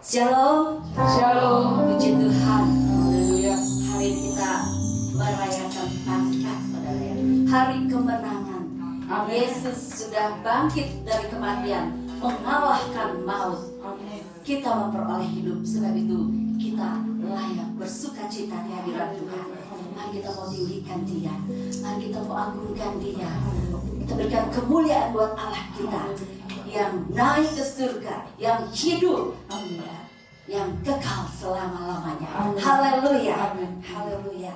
Shalom, Shalom. puji Tuhan. Haleluya. Hari ini kita merayakan Paskah, saudara ya. Hari kemenangan. Amin. Yesus sudah bangkit dari kematian, mengalahkan maut. Amin. Kita memperoleh hidup, sebab itu kita layak bersuka cita di hadirat Tuhan. Mari kita mau tinggikan Dia, mari kita mau agungkan Dia. Kita berikan kemuliaan buat Allah kita yang naik ke surga, yang hidup, yang kekal selama-lamanya. Amin. Haleluya. Amin. Haleluya.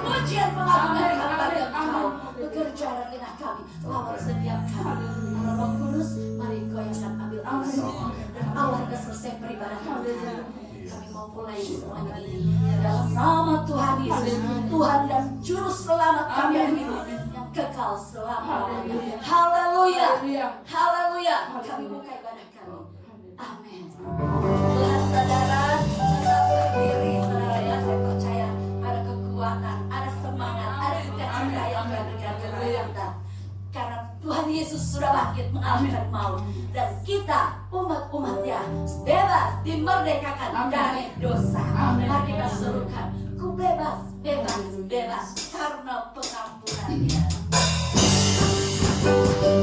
pujian pengagungan kami bagi Engkau. Bekerja dalam hidup kami, lawan setiap kami. Roh Kudus, mari Engkau yang akan ambil alih semua dan awal dan selesai peribadahan kami. Kami mau mulai semuanya ini dalam nama Tuhan Yesus, Tuhan dan Juru Selamat kami yang hidup, yang kekal selama-lamanya. Haleluya, haleluya. Kami buka ibadah kami. Amin. Tuhan saudara, tetap berdiri, saudara ya. Saya percaya ada kekuatan, ada semangat, ada sukacita yang berikan kepada kita. Karena Tuhan Yesus sudah bangkit mengalahkan maut, dan kita umat-umatnya bebas, dimerdekakan dari dosa. Mari kita serukan, ku bebas, bebas, bebas karena pengampunan-Nya. Hallelujah.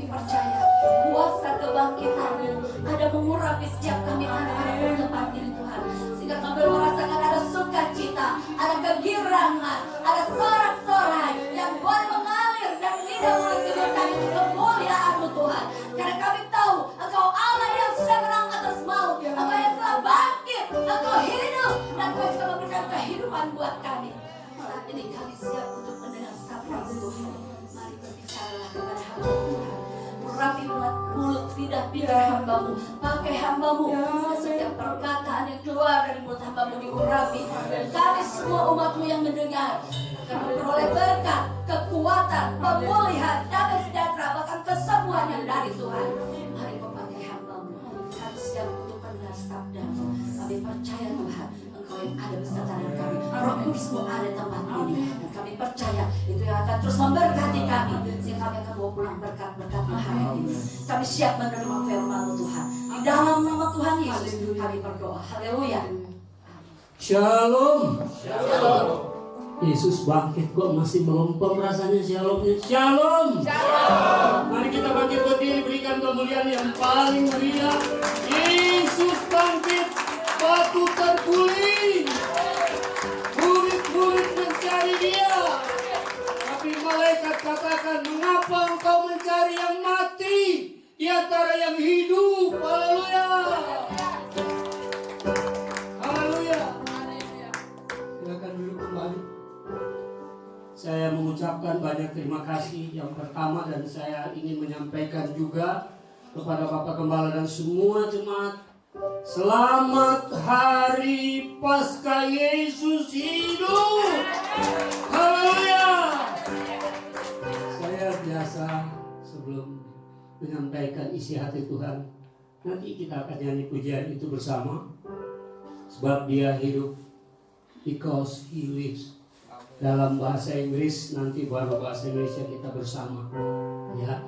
percaya kuasa kebangkitan-Mu ada mengurapi setiap kami anak-anak di tempat ini Tuhan, sehingga kami merasakan ada sukacita, ada kegirangan, ada sorak-sorai yang boleh mengalir dari lidah mulut kedua kami untuk kemuliaan-Mu Tuhan. Karena kami tahu Engkau Allah yang sudah menang atas maut, Engkau yang telah bangkit, Engkau hidup, dan Engkau juga memberikan kehidupan buat kami. Saat ini kami siap untuk mendengar sabda-Mu Tuhan. Mari berbicaralah kepada hamba Tuhan. Urapi mulut lidah bibir hamba-Mu, pakai hamba-Mu, setiap perkataan yang keluar dari mulut hamba-Mu diurapi. Dan kami semua umat-Mu yang mendengar akan memperoleh berkat, kekuatan, pemulihan, damai sejahtera, bahkan kesembuhan yang dari Tuhan. Mari Kau pakai hamba-Mu. Kami siap untuk mendengar sabda-Mu. Kami percaya Tuhan, Engkau yang ada beserta dengan kami. Roh Kudus-Mu ada di tempat ini, dan kami percaya itu yang akan terus memberkati kami, sehingga kami akan bawa pulang berkat-berkat hari ini. Kami siap menerima firman-Mu Tuhan. Di dalam nama Tuhan Yesus kami berdoa. Haleluya. Shalom. Shalom. Yesus bangkit kok masih melempem rasanya shalomnya. Shalom. Shalom. Mari kita bangkit berdiri, berikan kemuliaan yang paling meriah. Yesus bangkit, batu terguling. Murid-murid mencari Dia. Tapi malaikat katakan, mengapa engkau mencari yang mati di antara yang hidup? Haleluya. Haleluya. Silakan duduk kembali. Saya mengucapkan banyak terima kasih. Yang pertama, dan saya ingin menyampaikan juga kepada Bapak Gembala dan semua jemaat, selamat Hari Paskah Yesus hidup. Haleluya. Saya biasa sebelum menyampaikan isi hati Tuhan, nanti kita akan nyanyi pujian itu bersama. Sebab Dia hidup, because He lives. Dalam bahasa Inggris, nanti baru bahasa Indonesia kita bersama. Ya,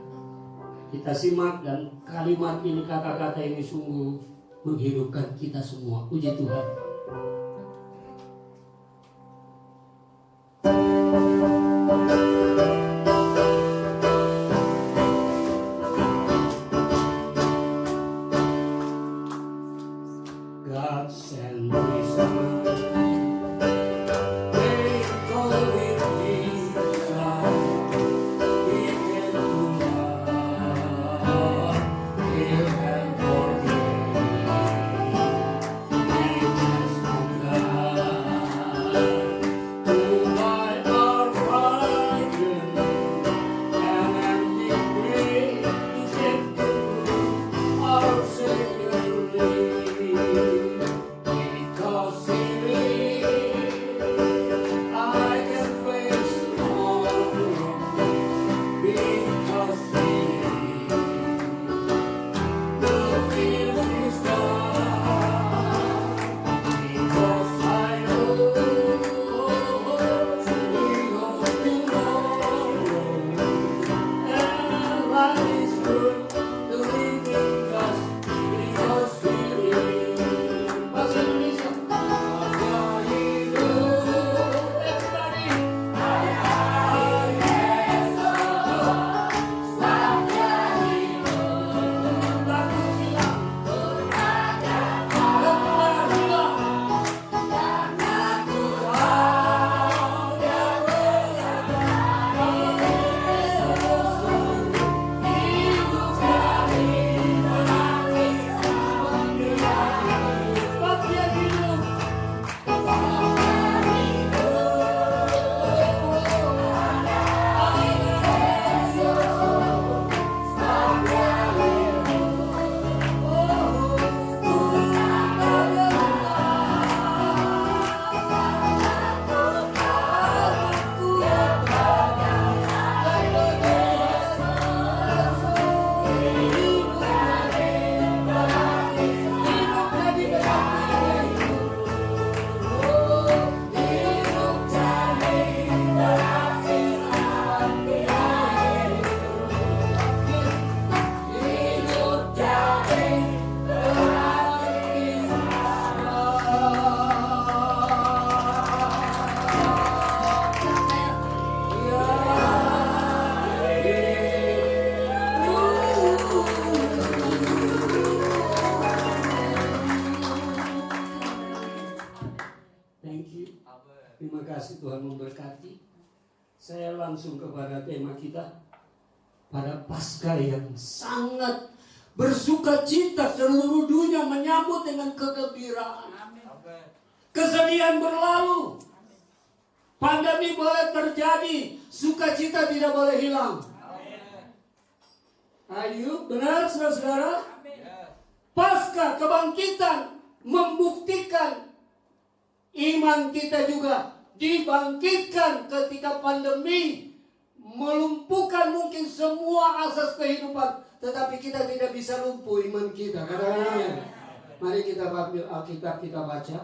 kita simak, dan kalimat ini, kata-kata ini sungguh menghidupkan kita semua. Puji Tuhan. God send me some. They call it Jesus. He can do all. He can forgive. He has langsung kepada tema kita. Pada Paskah yang sangat bersuka cita, seluruh dunia menyambut dengan kegembiraan. Kesedihan berlalu. Pandemi boleh terjadi, sukacita tidak boleh hilang. Ayo, benar saudara-saudara? Paskah kebangkitan membuktikan iman kita juga dibangkitkan ketika pandemi melumpuhkan mungkin semua asas kehidupan, tetapi kita tidak bisa lumpuh iman kita. Kadang-kadang, mari kita ambil Alkitab, kita baca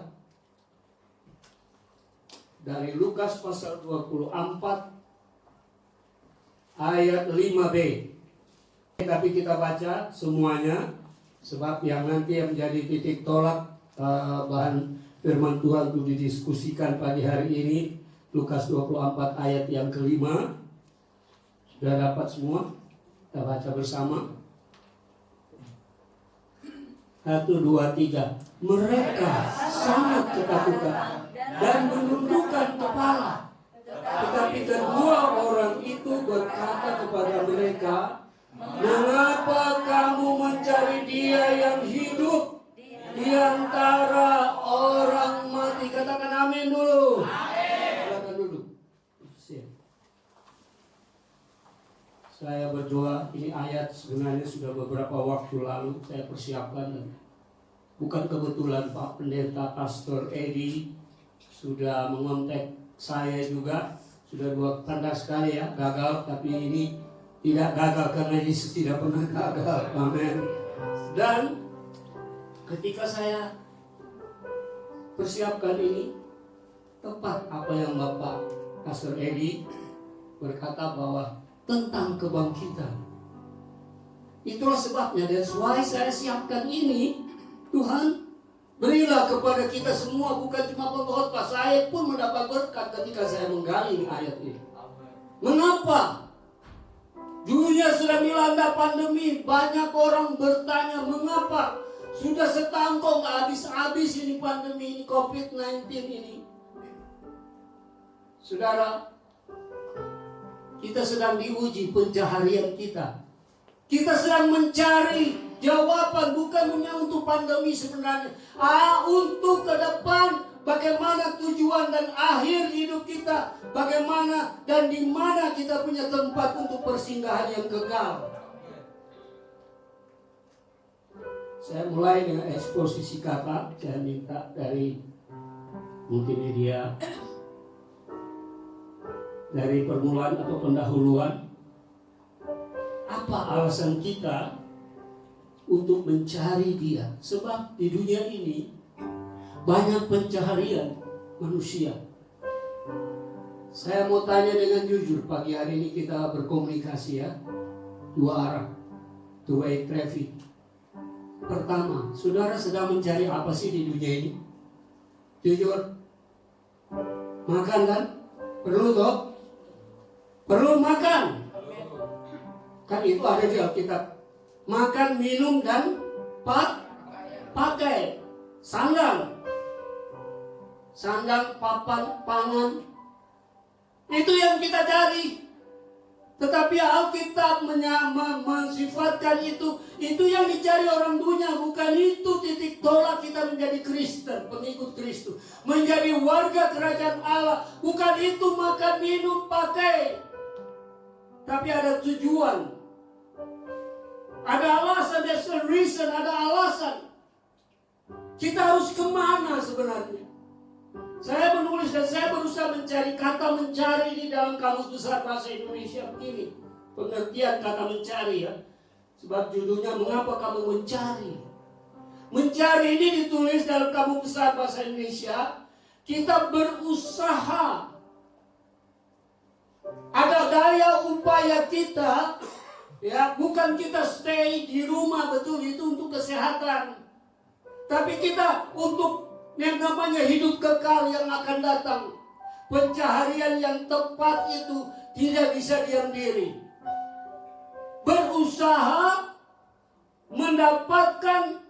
dari Lukas pasal 24 ayat 5b. Tapi kita baca semuanya, sebab yang nanti yang menjadi titik tolak bahan firman Tuhan untuk didiskusikan pagi hari ini, Lukas 24 ayat yang kelima. Sudah dapat semua? Kita baca bersama. 1, 2, 3. Mereka sangat ketakutan dan menundukkan kepala. Tetapi kedua orang itu berkata kepada mereka, mengapa kamu mencari Dia yang hidup di antara orang mati? Katakan amin dulu. Silakan duduk. Saya berdoa, ini ayat sebenarnya sudah beberapa waktu lalu saya persiapkan. Bukan kebetulan Pak Pendeta Pastor Edi sudah mengontak saya juga. Sudah 2 kali sekali ya, gagal. Tapi ini tidak gagal karena Yesus tidak pernah gagal. Amin. Dan ketika saya persiapkan ini, tepat apa yang Bapak Pastor Edi berkata bahwa tentang kebangkitan. Itulah sebabnya, that's why saya siapkan ini. Tuhan, berilah kepada kita semua, bukan cuma pengkhotbah. Saya pun mendapat berkat ketika saya menggali ayat ini. Mengapa? Dunia sudah dilanda pandemi. Banyak orang bertanya, mengapa? Sudah setahun kok nggak habis-habis ini pandemi ini, COVID-19 ini. Saudara, kita sedang diuji pencaharian kita. Kita sedang mencari jawaban, bukan hanya untuk pandemi sebenarnya. Untuk ke depan, bagaimana tujuan dan akhir hidup kita. Bagaimana dan di mana kita punya tempat untuk persinggahan yang kekal. Saya mulai dengan eksposisi kata. Saya minta dari multimedia, dari permulaan atau pendahuluan. Apa alasan kita untuk mencari Dia? Sebab di dunia ini banyak pencaharian manusia. Saya mau tanya dengan jujur, pagi hari ini kita berkomunikasi ya, 2 arah, 2 way traffic. Pertama, saudara sedang mencari apa sih di dunia ini? Jujur, makan kan? Perlu toh? Perlu makan. Kan itu ada di Alkitab. Makan, minum, dan pakai. Sandang, papan, pangan. Itu yang kita cari. Tetapi Alkitab mensifatkan itu yang dicari orang dunia. Bukan itu titik tolak kita menjadi Kristen, pengikut Kristus, menjadi warga kerajaan Allah. Bukan itu makan, minum, pakai. Tapi ada tujuan. Ada alasan, there's a reason, ada alasan. Kita harus kemana sebenarnya? Saya menulis dan saya berusaha mencari kata mencari ini dalam Kamus Besar Bahasa Indonesia begini. Pengertian kata mencari ya. Sebab judulnya mengapa kamu mencari. Mencari ini ditulis dalam Kamus Besar Bahasa Indonesia. Kita berusaha. Ada daya upaya kita, ya, bukan kita stay di rumah, betul itu untuk kesehatan. Tapi kita untuk yang namanya hidup kekal yang akan datang. Pencaharian yang tepat itu tidak bisa diam diri. Berusaha mendapatkan,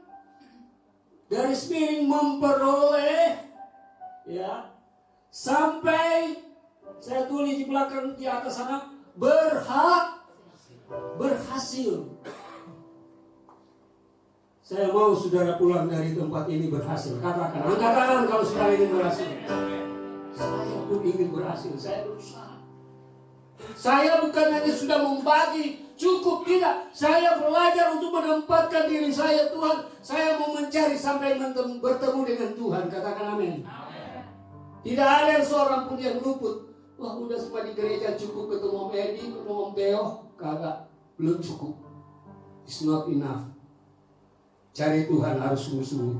garis miring memperoleh, ya, sampai Saya tulis di belakang di atas sana, berhasil. Saya mau saudara pulang dari tempat ini berhasil. Katakan, angkat tangan kalau saudara ingin berhasil. Saya pun ingin berhasil, saya berusaha. Saya bukan hanya sudah membagi, cukup tidak. Saya belajar untuk menempatkan diri saya, Tuhan. Saya mau mencari sampai bertemu dengan Tuhan. Katakan amin. Tidak ada seorang pun yang luput. Wah, udah semua di gereja cukup ketemu Om Edi, ketemu Om Teo. Kagak, belum cukup. It's not enough. Cari Tuhan harus sungguh-sungguh.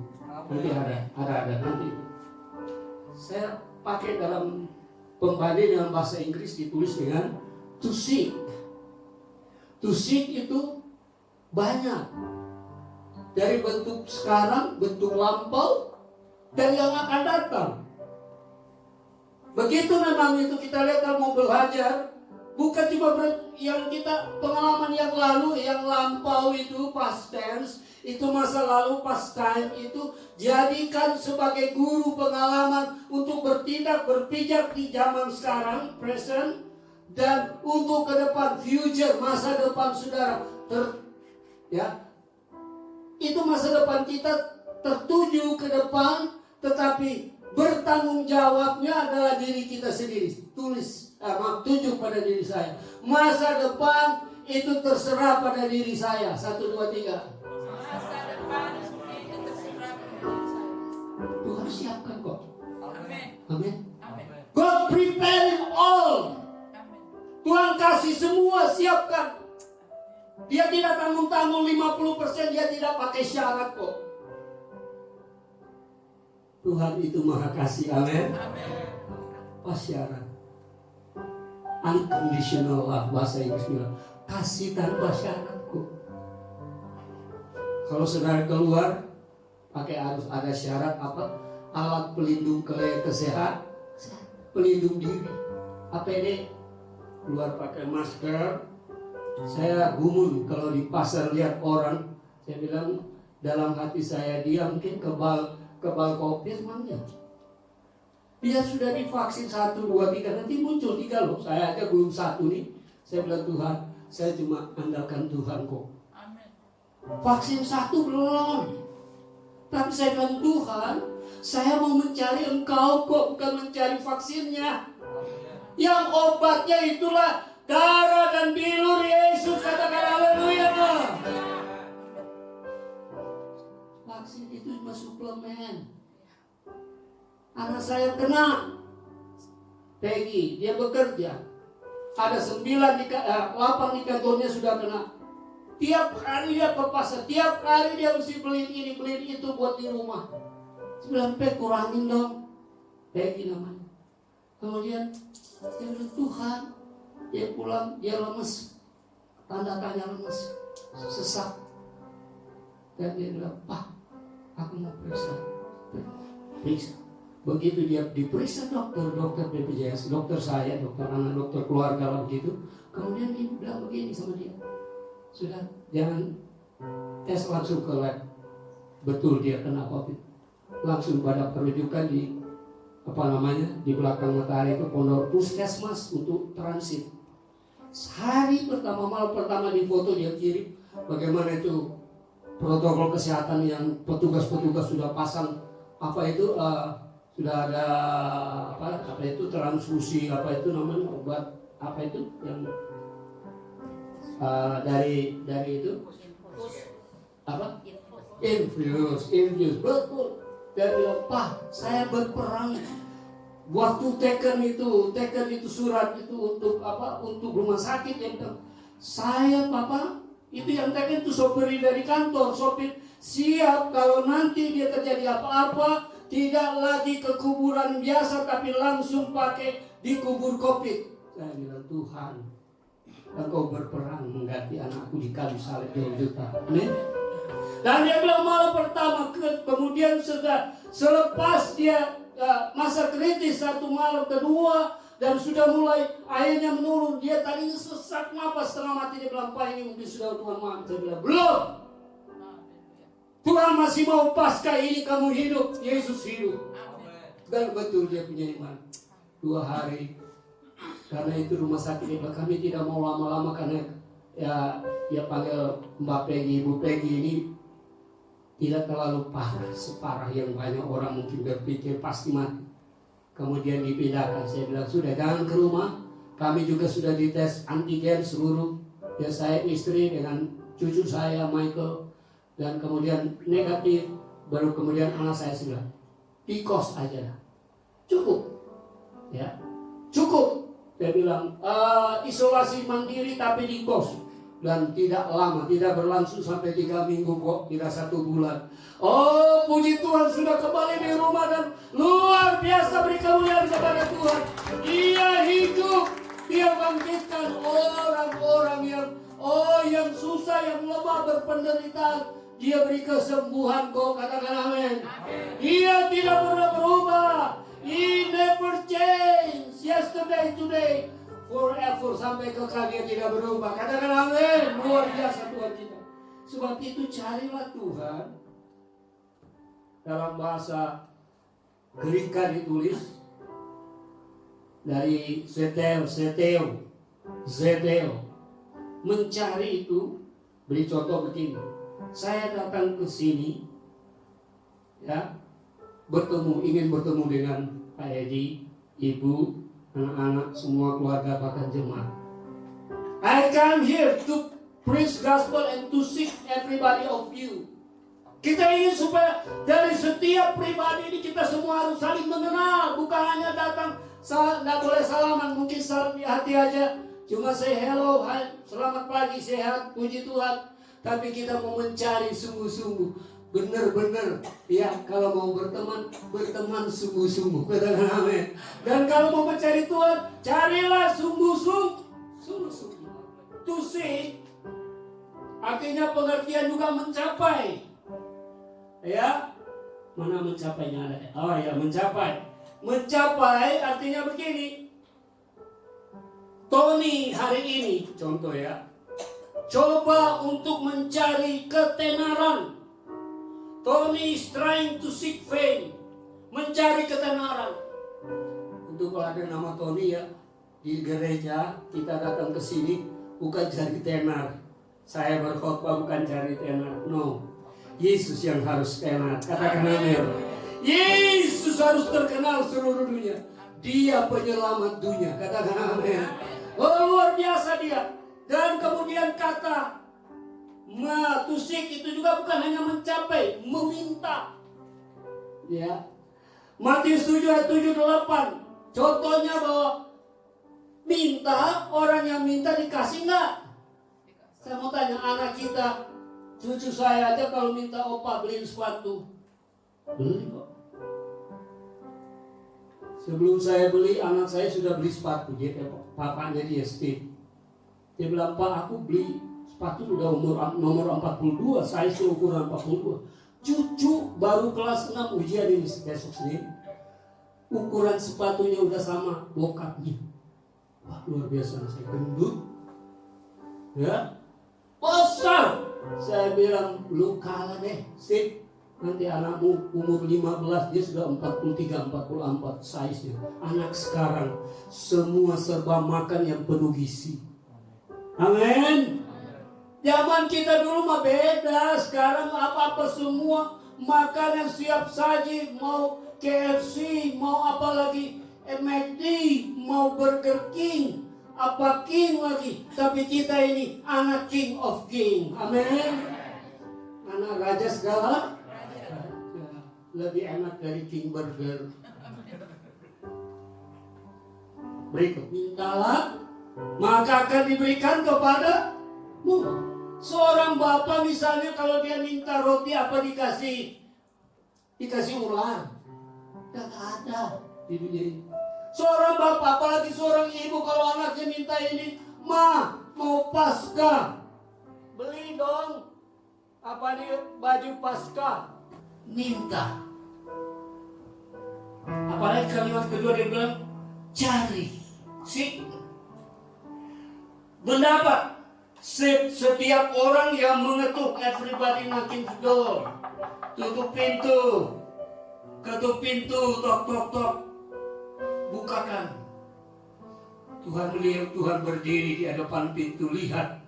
Nanti ada nanti. Saya pakai dalam pembanding dalam bahasa Inggris ditulis dengan to seek. To seek itu banyak. Dari bentuk sekarang, bentuk lampau, dan yang akan datang. Begitu memang itu kita lihat kalau mau belajar, bukan cuma yang kita pengalaman yang lalu, yang lampau itu past tense, itu masa lalu, past time itu jadikan sebagai guru pengalaman untuk bertindak, berpijak di zaman sekarang, present, dan untuk ke depan, future, masa depan saudara. Itu masa depan kita tertuju ke depan, tetapi bertanggung jawabnya adalah diri kita sendiri. Tunjuk pada diri saya. Masa depan itu terserah pada diri saya. 1, 2, 3. Masa depan itu terserah pada diri saya. Tuhan siapkan kok. Amin. Amin. Amin. God preparing all. Amin. Tuhan kasih semua, siapkan. Dia tidak tanggung-tanggung 50%, dia tidak pakai syarat kok. Tuhan itu maha kasih, amin. Apa syarat? Unconditional love, bahasa Inggris bilang, kasih tanpa syarat kok. Kalau saudara keluar, harus ada syarat apa? Alat pelindung kesehatan, pelindung diri, APD, keluar pakai masker. Saya gumun kalau di pasar lihat orang, saya bilang dalam hati saya, dia mungkin kebal COVID semuanya. Dia sudah divaksin 1, 2, 3, nanti muncul 3 loh. Saya aja belum 1 nih. Saya bilang Tuhan, saya cuma andalkan Tuhan kok. Amin. Vaksin 1 belum. Tapi saya bilang Tuhan, saya mau mencari Engkau kok, bukan mencari vaksinnya. Yang obatnya itulah darah dan bilur Yesus. Katakan haleluya. Vaksin itu cuma suplemen. Anak saya kena, Peggy, dia bekerja. Ada 8 di kantornya sudah kena. Tiap hari dia ke pasar, tiap hari dia mesti beli ini, beli itu buat di rumah. 9 kurangin dong, Peggy namanya. Kemudian dia bilang, Tuhan, dia pulang, dia lemes, tanda tanya lemes, sesak. Dan dia bilang, Pak, aku mau periksa. Begitu dia diperiksa dokter BPJS, dokter saya, dokter anak, dokter keluarga lah begitu. Kemudian dia bilang begini sama dia, sudah jangan tes langsung ke lab, betul dia kena COVID. Langsung pada perujukan di di belakang Matahari itu pondok puskesmas untuk transit. Hari pertama, malam pertama di foto dia kirim bagaimana itu protokol kesehatan yang petugas-petugas sudah pasang sudah ada transfusi namanya obat yang dari itu infus betul. Dan bilang, Pak, saya berperang waktu teken itu surat itu untuk rumah sakit yang saya itu yang teken itu sopir dari kantor, sopir siap kalau nanti dia terjadi apa-apa tidak lagi ke kuburan biasa tapi langsung pakai dikubur COVID. Saya bilang, Tuhan, Engkau berperang mengganti anakku di kayu salib 2 juta. Amin. Dan dia bilang malam pertama, kemudian selepas dia masa kritis 1 malam kedua dan sudah mulai airnya menurun, dia tadinya sesak napas setengah mati, dia bilang, Pak, ini mungkin sudah Tuhan maaf. Saya bilang, belum. Tuhan masih mau pasca ini kamu hidup, Yesus hidup. Dan betul dia punya iman. 2 hari Karena itu rumah sakit ini kami tidak mau lama-lama karena ya panggil Mbak Peggy, Ibu Peggy ini tidak terlalu parah, separah yang banyak orang mungkin berpikir pasti mati. Kemudian dipindahkan. Saya bilang sudah jangan ke rumah. Kami juga sudah dites antigen seluruh. Ya saya istri dengan cucu saya Michael dan kemudian negatif. Baru kemudian anak saya bilang di kos aja, cukup, ya cukup. Dia bilang isolasi mandiri tapi di kos. Dan tidak lama, tidak berlangsung sampai 3 minggu kok, tidak 1 bulan. Oh puji Tuhan sudah kembali di rumah dan luar biasa beri kemuliaan kepada Tuhan. Dia hidup, dia bangkitkan orang-orang yang susah, yang lemah, berpenderitaan. Dia beri kesembuhan kok, katakan amin. Dia tidak pernah berubah. He never change. Yesterday, today, forever, sampai kekal dia tidak berubah. Katakan amin. Luar biasa Tuhan kita. Sebab itu carilah Tuhan. Dalam bahasa Greka ditulis dari zeteo. Mencari itu, beri contoh begini. Saya datang ke sini, ya, ingin bertemu dengan Pak Edi, Ibu, anak-anak, semua keluarga bahkan jemaat. I come here to preach gospel and to seek everybody of you. Kita ingin supaya dari setiap pribadi ini kita semua harus saling mengenal, bukan hanya datang nggak boleh salaman, mungkin salam di hati aja, cuma say hello, hai, selamat pagi, sehat, puji Tuhan. Tapi kita mau mencari sungguh-sungguh, benar-benar, ya kalau mau berteman sungguh-sungguh, katakan amin. Dan kalau mau mencari Tuhan, carilah sungguh-sungguh. To seek, artinya pengertian juga mencapai. Ya, mana mencapainya ada? Oh ya, mencapai. Mencapai artinya begini. Tony hari ini, contoh ya, coba untuk mencari ketenaran. Tony is trying to seek fame, mencari ketenaran. Untuk kalau ada nama Tony ya di gereja, kita datang ke sini bukan cari tenar. Saya berkhotbah bukan cari tenar, no. Yesus yang harus tenar. Katakan amin. Yesus harus terkenal seluruh dunia. Dia penyelamat dunia. Katakan amin. Oh luar biasa dia. Dan kemudian kata to seek itu juga bukan hanya mencapai, meminta. Ya. Matius 7 ayat 7 8. Contohnya bahwa minta, orang yang minta dikasih enggak? Saya mau tanya anak kita, cucu saya aja kalau minta opa beliin sepatu, beli kok. Sebelum saya beli, anak saya sudah beli sepatu. Papanya dia Steve. Dia bilang, Pak aku beli sepatu udah nomor 42, size ukuran 42. Cucu baru kelas 6 ujian ini besok Senin. Ukuran sepatunya udah sama bokapnya. Wah luar biasa, saya gendut. Ya, besar. Saya bilang, lu kalah deh, Steve. Nanti anakmu umur 15, dia sudah 43, 44 size-nya. Anak sekarang semua serba makan yang penuh gizi. Amin. Zaman kita dulu mah beda. Sekarang apa-apa semua makan yang siap saji. Mau KFC, mau apa lagi, McD, mau Burger King, apa King lagi. Tapi kita ini anak King of King. Amin. Anak raja segala. Lebih enak dari King Burger. Berikut, mintalah maka akan diberikan kepadamu. Seorang bapak misalnya kalau dia minta roti apa dikasih? Dikasih ular. Gak ada di dunia ini. Seorang bapak apalagi seorang ibu kalau anaknya minta ini, Ma mau Paskah, beli dong apa nih baju Paskah. Minta. Apalagi kalimat kedua dia bilang cari, seek. Mendapat. Setiap orang yang mengetuk, everybody knocking the door. Tutup pintu. Ketuk pintu, tok tok tok. Bukakan. Tuhan melihat Tuhan berdiri di hadapan pintu. Lihat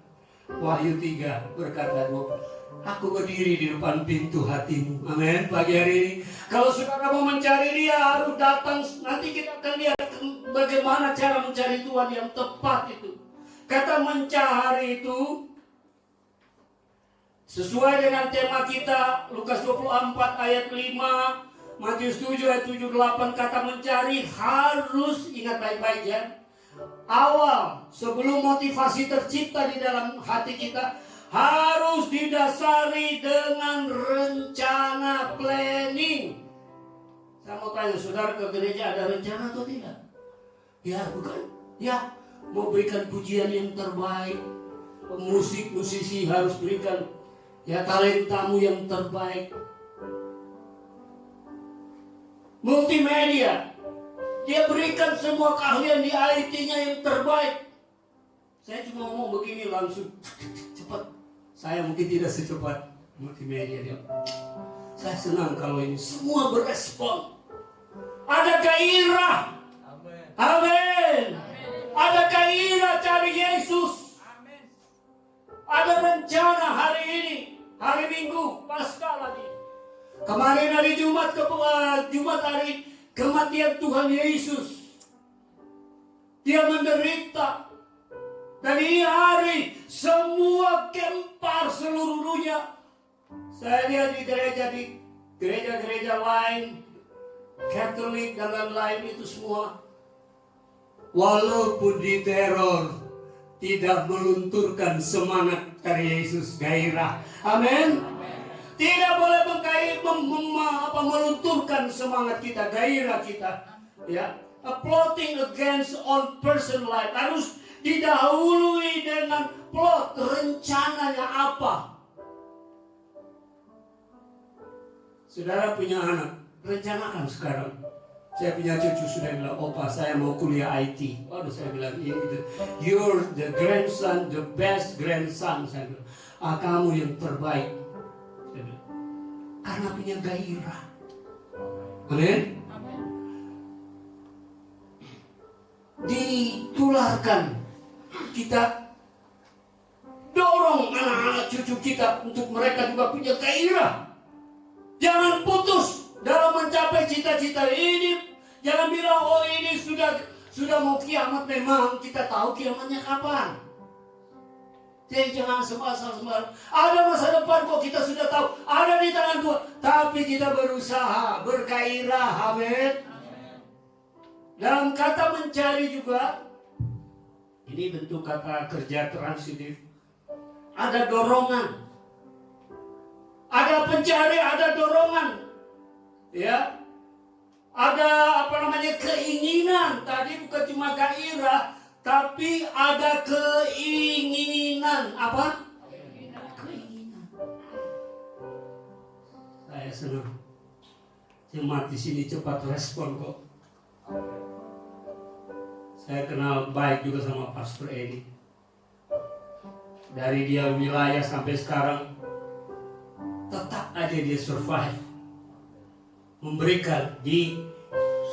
Wahyu 3 berkata, aku berdiri di depan pintu hatimu. Amin. Pagi hari ini, kalau saudara mau mencari Dia, harus datang. Nanti kita akan lihat bagaimana cara mencari Tuhan yang tepat itu. Kata mencari itu sesuai dengan tema kita, Lukas 24 ayat 5, Matius 7 ayat 7-8, kata mencari harus ingat baik-baik ya. Awal, sebelum motivasi tercipta di dalam hati kita, harus didasari dengan rencana, planning. Saya mau tanya, saudara ke gereja ada rencana atau tidak? Ya, bukan? Ya, mau berikan pujian yang terbaik. Musisi harus berikan ya talentamu yang terbaik. Multimedia, dia berikan semua keahlian di IT-nya yang terbaik. Saya cuma ngomong begini langsung cepat. Saya mungkin tidak secepat multimedia dia. Saya senang kalau ini semua berespon. Ada gairah. Amin. Ada gairah cari Yesus. Ada rencana hari ini, hari Minggu, Paskah lagi. Kemarin hari Jumat hari kematian Tuhan Yesus. Dia menderita. Dan ini hari semua gempar seluruh dunia. Saya lihat di gereja-gereja lain, Katolik dan lain-lain itu semua, walaupun diteror, tidak melunturkan semangat dari Yesus, gairah. Amin. Tidak boleh melunturkan semangat kita, gairah kita. Ya, plotting against on person life harus didahului dengan plot, rencananya apa. Saudara punya anak, rencanakan sekarang. Saya punya cucu sudah bilang, opa saya mau kuliah IT. Waduh, saya bilang, you're the grandson, the best grandson. Saya bilang, kamu yang terbaik. Saya bilang, karena punya gairah. Amin. Ditularkan, kita dorong anak-anak cucu kita untuk mereka juga punya gairah. Jangan putus dalam mencapai cita-cita ini. Jangan bilang, oh ini sudah mau kiamat. Memang kita tahu kiamatnya kapan. Jadi jangan sembarang. Ada masa depan kok, kita sudah tahu. Ada di tangan Tuhan. Tapi kita berusaha, bergairah. Amin. Dalam kata mencari juga, ini bentuk kata kerja transitif. Ada dorongan. Ada pencari, ada dorongan. Ya. Ada keinginan. Tadi bukan cuma gairah, tapi ada keinginan. Apa? Keinginan. Saya senang. Jemaat di sini cepat respon kok. Saya kenal baik juga sama Pastor Edi. Dari dia wilayah sampai sekarang, tetap aja dia survive. Memberikan di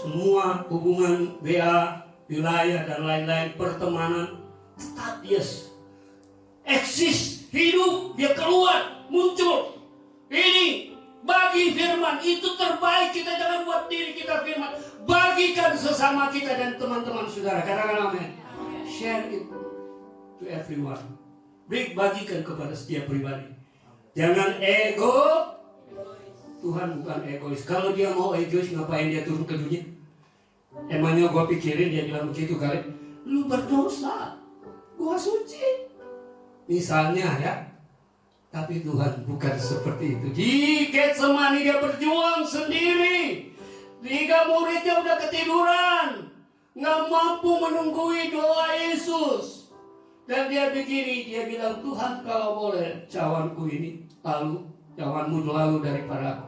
semua hubungan WA, wilayah dan lain-lain, pertemanan, tetap dia eksis, hidup, dia keluar, muncul. Ini bagi firman, itu terbaik. Kita jangan buat diri kita firman. Bagikan sesama kita dan teman-teman saudara. Katakan amin. Share it to everyone. Bagikan kepada setiap pribadi. Jangan ego. Tuhan bukan egois. Kalau dia mau egois, ngapain dia turun ke dunia? Emangnya gue pikirin dia bilang begitu kali. Lu berdosa, gua suci. Misalnya ya. Tapi Tuhan bukan seperti itu. Di Getsemani dia berjuang sendiri. 3 muridnya udah ketiduran, nggak mampu menunggui doa Yesus. Dan dia begini, dia bilang, Tuhan kalau boleh cawanku ini lalu, cawanmu lalu daripada aku.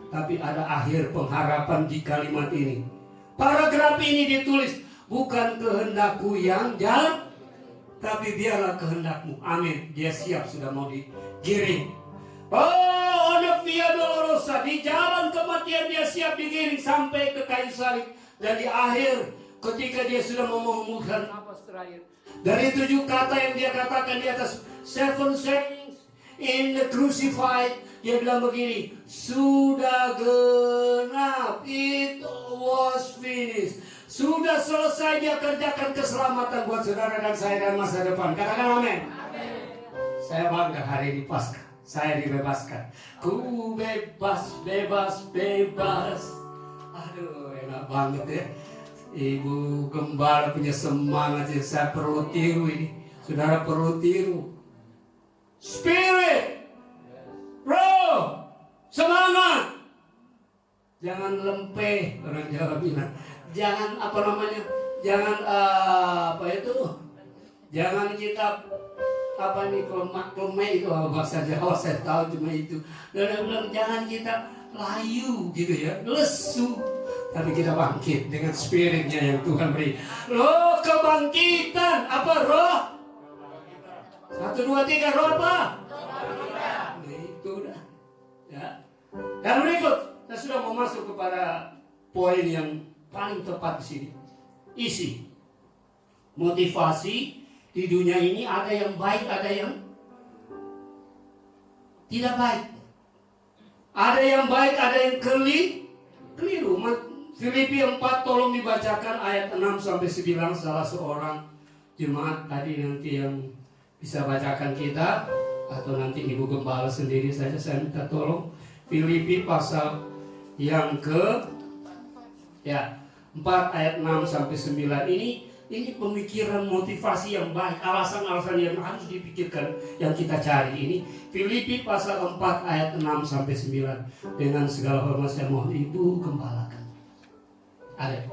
Tapi ada akhir pengharapan di kalimat ini. Paragraf ini ditulis, bukan kehendakku yang jalan, tapi biarlah kehendakmu. Amin. Dia siap, sudah mau digiring. Oh, ona via dolorosa, di jalan kematian dia siap digiring sampai ke kayu salib. Dan di akhir ketika dia sudah menghembuskan napas terakhir. Dari 7 kata yang dia katakan di atas 7 sayings in the crucified, dia bilang begini, sudah genap, it was finished. Sudah selesai, dia kerjakan keselamatan buat saudara dan saya dan masa depan. Katakan amin. Saya bangga hari ini Paskah. Saya dibebaskan. Ku bebas, bebas, bebas. Aduh, enak banget ya. Ibu Gembala punya semangat yang saya perlu tiru ini. Saudara perlu tiru. Spirit, Roh, semangat. Jangan lempeh, orang Jawa bilang. Jangan jangan jangan kita klemek itu bahasa Jawa saya tahu cuma itu. Dan dia bilang jangan kita layu gitu ya, lesu. Tapi kita bangkit dengan spiritnya yang Tuhan beri. Loh, kebangkitan apa roh? 1, 2, 3 roh apa? Nah, itu dah. Ya. Dan berikut, kita sudah mau masuk kepada poin yang paling tepat di sini. Isi. Motivasi di dunia ini ada yang baik, ada yang tidak baik. Ada yang baik, ada yang keliru. Filipi 4 tolong dibacakan ayat 6 sampai 9, salah seorang jemaat tadi nanti yang bisa bacakan kita atau nanti Ibu Gembala sendiri saja, saya minta tolong. Filipi pasal yang 4 ayat 6 sampai 9 ini pemikiran motivasi yang baik, alasan-alasan yang harus dipikirkan yang kita cari ini. Filipi pasal 4 ayat 6 sampai 9. Dengan segala hormat saya mohon Ibu gembalakan. Ada.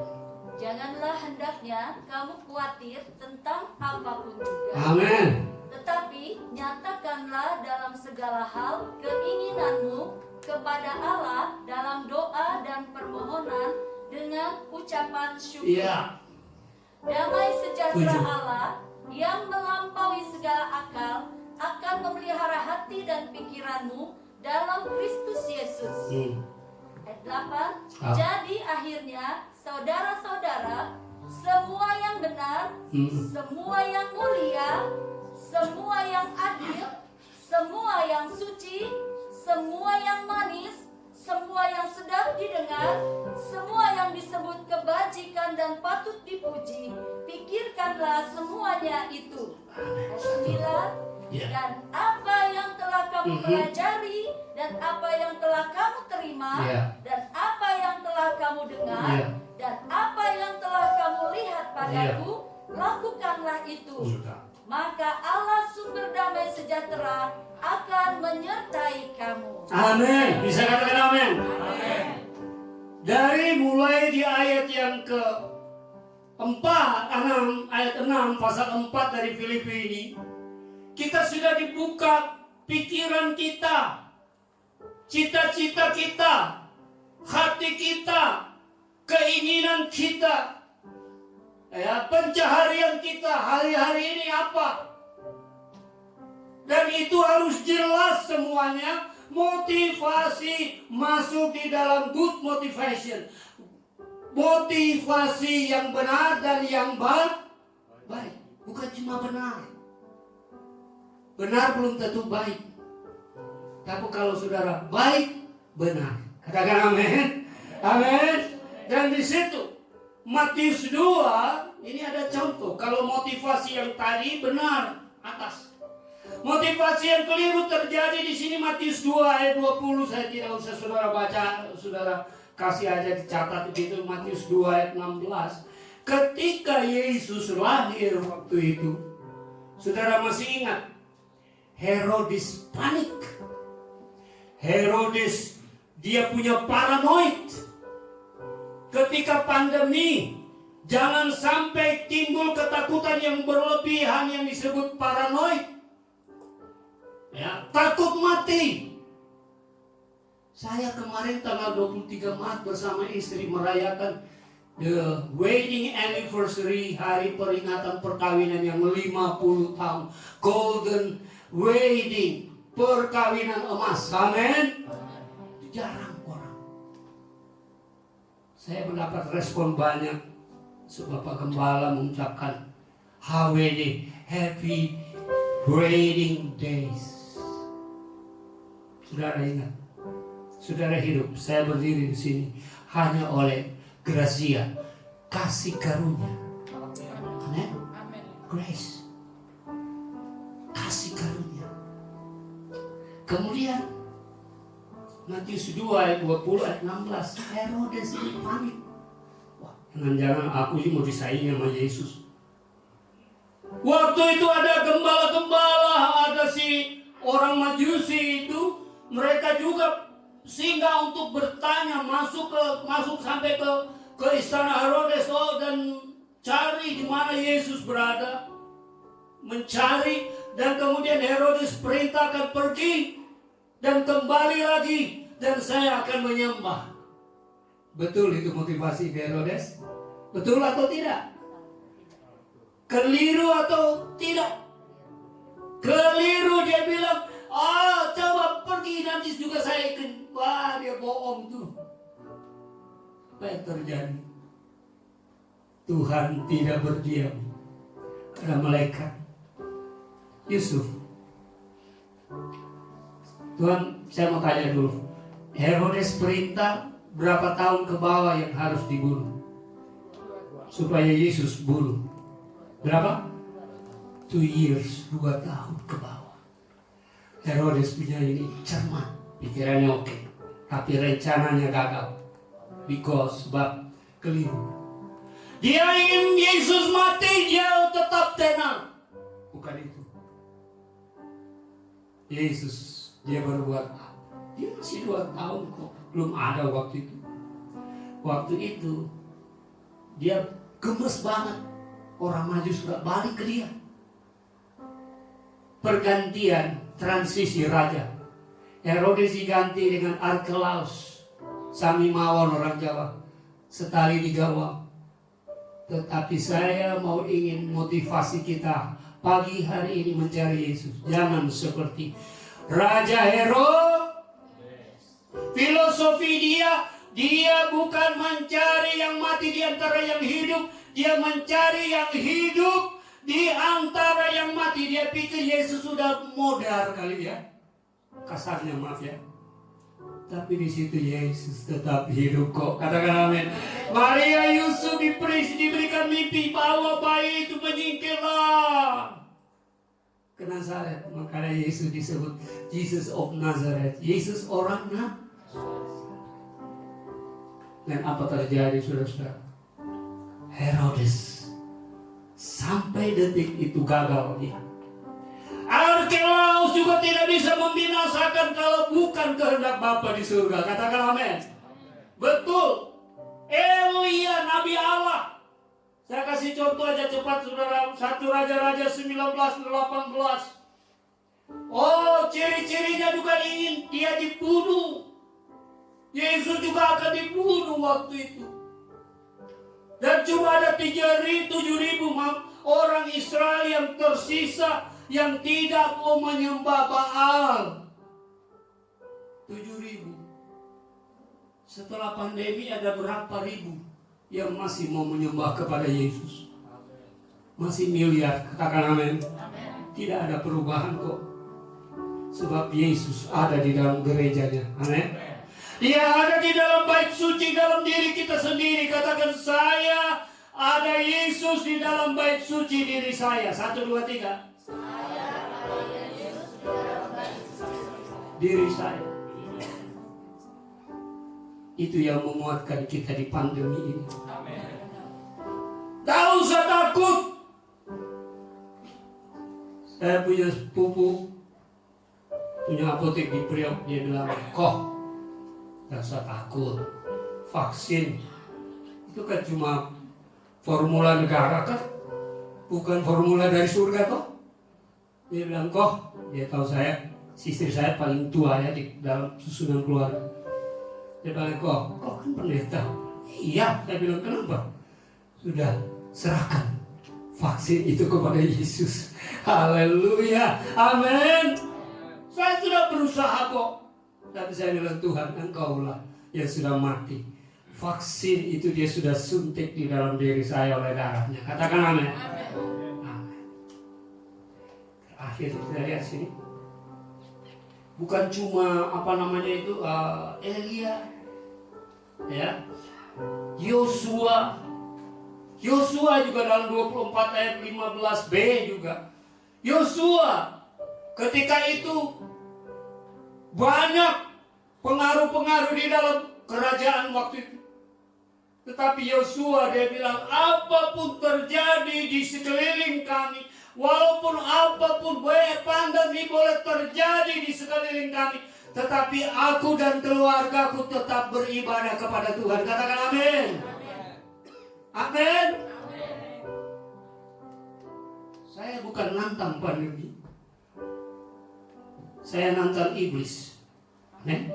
Janganlah hendaknya kamu khawatir tentang apapun juga. Amin. Tetapi nyatakanlah dalam segala hal keinginanmu kepada Allah dalam doa dan permohonan dengan ucapan syukur. Iya. Damai sejahtera Tujuh. Allah yang melampaui segala akal akan memelihara hati dan pikiranmu dalam Kristus Yesus. Ayat 8. Jadi akhirnya saudara-saudara, semua yang benar, semua yang mulia, semua yang adil, semua yang suci, semua yang manis, semua yang sedap didengar, semua yang disebut kebajikan dan patut dipuji, pikirkanlah semuanya itu. Ayat 9. Dan apa yang telah kamu pelajari, dan apa yang telah kamu terima, dan apa yang telah kamu dengar, dan apa yang telah kamu lihat padaku, lakukanlah itu. Maka Allah sumber damai sejahtera akan menyertai kamu. Amin. Bisa katakan amin. Amin. Dari mulai di ayat yang ayat 6 pasal 4 dari Filipi ini, kita sudah dibuka pikiran kita, cita-cita kita, hati kita, keinginan kita, pencaharian kita hari-hari ini apa. Dan itu harus jelas semuanya. Motivasi masuk di dalam good motivation. Motivasi yang benar dan yang baik. Bukan cuma benar. Benar belum tentu baik. Tapi kalau saudara baik, benar. Katakan amin. Amin. Dan di situ Matius 2 ini ada contoh. Kalau motivasi yang tadi benar, atas. Motivasi yang keliru terjadi di sini Matius 2 ayat 20. Saya tidak usah saudara baca, saudara kasih aja dicatat begitu. Matius 2 ayat 16. Ketika Yesus lahir waktu itu, saudara masih ingat? Herodes panik. Herodes dia punya paranoid. Ketika pandemi, jangan sampai timbul ketakutan yang berlebihan yang disebut paranoid. Takut mati. Saya kemarin tanggal 23 Maret bersama istri merayakan the wedding anniversary, hari peringatan perkawinan yang 50 tahun. Golden wedding, perkawinan emas. Amin. Jarang orang. Saya mendapat respon banyak. Bapak Gembala mengucapkan HWD, Happy Wedding Days. Saudara ingat, saudara hidup, saya berdiri di sini hanya oleh gracia, kasih karunia. Amen. Grace, kasih karunia. Kemudian Matius 2 ayat 20 ayat 16, Herodes ini panik. Wah, jangan-jangan aku ini mau disaingi sama Yesus. Waktu itu ada gembala-gembala, ada si orang Majusi itu, mereka juga singgah untuk bertanya, masuk sampai ke istana Herodes, dan cari di mana Yesus berada, mencari, dan kemudian Herodes perintahkan pergi dan kembali lagi, dan saya akan menyembah. Betul itu motivasi Herodes? Betul atau tidak? Keliru atau tidak? Keliru, dia bilang, coba pergi nanti juga saya ikut. Wah, dia bohong tuh. Apa yang terjadi? Tuhan tidak berdiam. Ada malaikat Yusuf. Tuhan, saya mau tanya dulu. Herodes perintah berapa tahun ke bawah yang harus dibunuh supaya Yesus bunuh? Berapa? 2 years, 2 tahun ke bawah. Herodes punya ini cermat, pikirannya oke, tapi rencananya gagal. Sebab keliru. Dia ingin Yesus mati, dia tetap tenang. Bukan itu. Yesus, dia berbuat apa? Dia masih 2 tahun kok, belum ada waktu itu. Waktu itu dia gemes banget. Orang maju sudah balik ke dia. Pergantian, transisi raja. Herodes diganti dengan Arkelaus. Sami mawon orang Jawa. Setali digawang. Tetapi saya mau ingin motivasi kita pagi hari ini mencari Yesus. Jangan seperti Raja Herodes. Filosofi dia bukan mencari yang mati di antara yang hidup. Dia mencari yang hidup di antara yang mati. Dia pikir Yesus sudah modar kali ya. Kasarnya maaf ya. Tapi di situ Yesus tetap hidup kok. Katakan amin. Maria Yusuf diberikan mimpi bahwa bayi itu menyingkirlah ke Nazaret. Makanya Yesus disebut Jesus of Nazareth. Yesus orang Nazaret. Dan apa terjadi saudara-saudara? Herodes sampai detik itu gagal dia. Arkelaus juga tidak bisa membinasakan kalau bukan kehendak Bapa di surga. Katakan amin. Betul. Elia Nabi Allah. Saya kasih contoh aja cepat saudara. 1 Raja-Raja 19:18. Ciri-cirinya juga ingin dia dibunuh. Yesus juga akan dibunuh waktu itu. Dan cuma ada 7.000 orang Israel yang tersisa yang tidak mau menyembah Baal. 7.000. Setelah pandemi ada berapa ribu yang masih mau menyembah kepada Yesus? Masih miliar, katakan amin. Tidak ada perubahan kok. Sebab Yesus ada di dalam gerejanya. Amin. Dia ada di dalam bait suci dalam diri kita sendiri. Katakan, saya ada Yesus di dalam bait suci diri saya. 1, 2, 3. Saya ada Yesus di dalam bait suci diri saya. Itu yang menguatkan kita di pandemi ini. Amin. Tak usah takut. Saya punya sepupu, punya apotek di Priok. Dia bilang, kok gak usah takut, vaksin itu kan cuma formula negara kan, bukan formula dari surga toh. Dia bilang, kok dia tahu saya, istri saya paling tua ya di dalam susunan keluarga. Dia bilang, kok kan pendeta? Iya, saya bilang, kenapa? Sudah serahkan vaksin itu kepada Yesus. Haleluya, amin. Saya sudah berusaha kok. Tapi saya bilang, Tuhan, Engkaulah yang sudah mati. vaksin itu dia sudah suntik di dalam diri saya oleh darahnya. Katakan amin. Akhir kita lihat sini. Bukan cuma Elia, ya, Yosua juga dalam 24 ayat 15b juga. Yosua ketika itu banyak pengaruh-pengaruh di dalam kerajaan waktu itu. Tetapi Yosua dia bilang, apapun terjadi di sekeliling kami, walaupun apapun pandemi boleh terjadi di sekeliling kami, tetapi aku dan keluargaku tetap beribadah kepada Tuhan. Katakan amin. Amin. Saya bukan nantang pandemi, saya nantang iblis. Amin.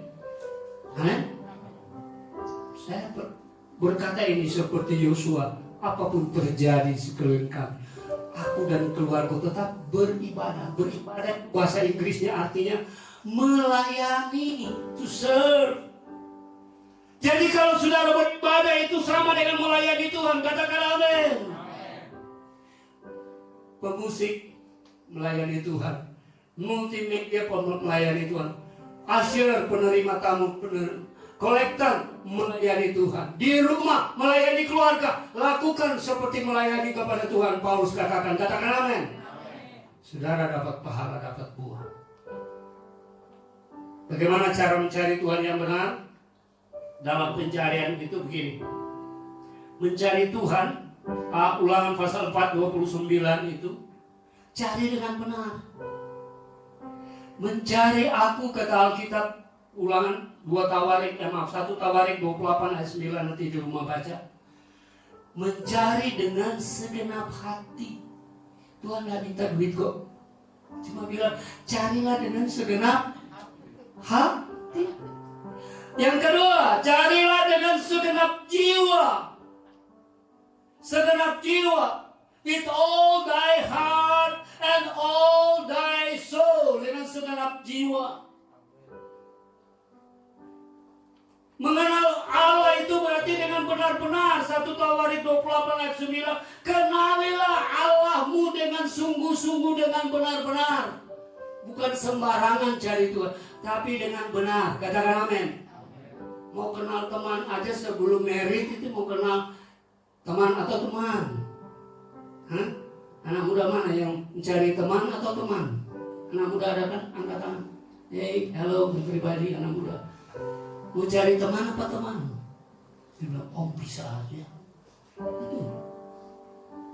Amin. Saya berkata ini seperti Yosua, apapun terjadi sekeliling kami, aku dan keluarga tetap beribadah. Beribadah bahasa Inggrisnya artinya melayani, to serve. Jadi kalau saudara beribadah itu sama dengan melayani Tuhan. Katakan amin. Pemusik melayani Tuhan, multimedia melayani Tuhan, usher penerima tamu, kolektor melayani Tuhan, di rumah melayani keluarga, lakukan seperti melayani kepada Tuhan. Paulus katakan amin. Saudara dapat pahala, dapat buah. Bagaimana cara mencari Tuhan yang benar? Dalam pencarian itu begini. Mencari Tuhan, Ulangan pasal 4:29 itu, cari dengan benar. Mencari aku, kata Alkitab, Ulangan 1 Tawarik 28 ayat 9, nanti di rumah baca. Mencari dengan segenap hati. Tuhan gak minta duit kok, cuma bilang carilah dengan segenap hati. Yang kedua, carilah dengan segenap jiwa. Segenap jiwa, with all thy heart and all thy soul. Dengan segenap jiwa. Mengenal Allah itu berarti dengan benar-benar. 1 Tawarik 28 ayat 9. Kenalilah Allahmu dengan sungguh-sungguh, dengan benar-benar. Bukan sembarangan cari Tuhan, tapi dengan benar. Katakan amin. Mau kenal teman aja sebelum married itu, mau kenal teman atau teman? Hah? Anak muda mana yang mencari teman atau teman? Anak muda ada kan? Angkat tangan. Hey, hello everybody, anak muda. Mau cari teman apa teman? Dia bilang, om bisa aja. Itu.